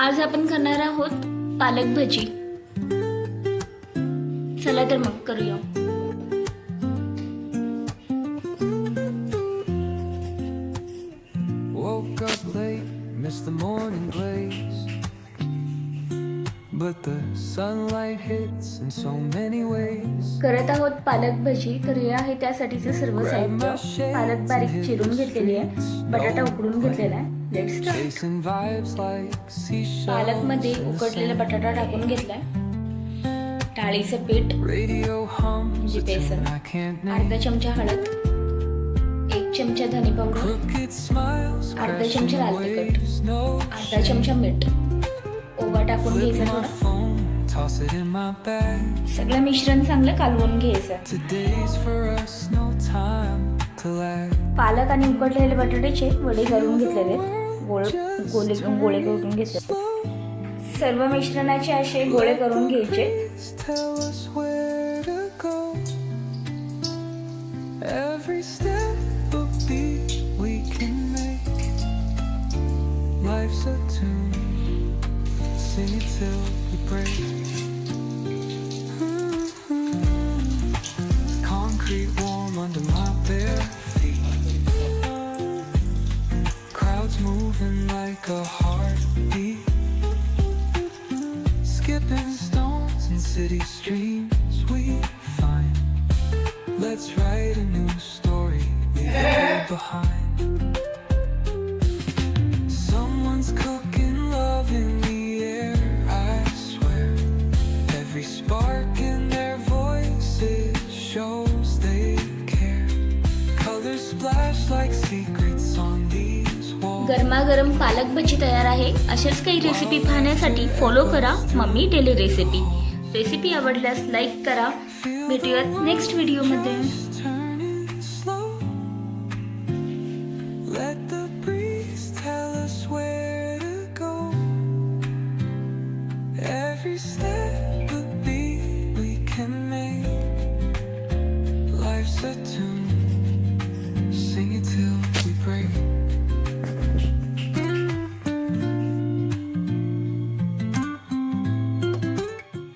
आज आपण करणार आहोत पालक भजी। चला तर मग करूया। Woke up late, missed the morning blaze, but the sunlight hits in so many ways. करत आहोत पालक भजी। तर हे आहे त्यासाठीचे सर्व साहित्य। पालक बारीक चिरून घेतलेली आहे, बटाटा उकडून घेतलेला आहे। Let's start. Chasing vibes like seashells. पालक मध्ये उकडलेला बटाटा टाकून घेतलाय, डाळीचं पीठ Radio hums म्हणजे a बेसन, tune I can't name. अर्धा चमचा हळद, 1 चमचा धने पावडर, Crooked smiles अर्धा crashing चमचा लाल तिखट, waves. No अर्धा चमचा मीठ, ओवा टाकून flip घ्यायचा my थोडा। phone, toss it in my bag. सगळं मिश्रण चांगलं कालवून घ्यायचं। Today's for us, no time to lag. पालक आणि उकडलेले बटाट्याचे वडे करून घेतलेले, गोळे करून घेतले। सर्व मिश्रणाचे असे गोळे करून घ्यायचे। Tell us where to go. Every step a beat we can make. Life's a tune, sing it till we break. Concrete warm under my bare feet. Crowds moving like a heartbeat. Skipping stones in city streams we find. Let's write a new story, leave the old behind. Someone's cooking love in the air, I swear. Every spark in their voices shows they care. Colors splash like secrets on these walls. गरमागरम पालक भजी तयार आहे। अशाच काही recipe पाहण्यासाठी follow करा mummy daily recipe. Recipe आवडल्यास like करा। भेटूयात नेक्स्ट व्हिडिओ मध्ये। Turning slow. Let the breeze tell us where to go. Every step a beat we can make. Life's a tune.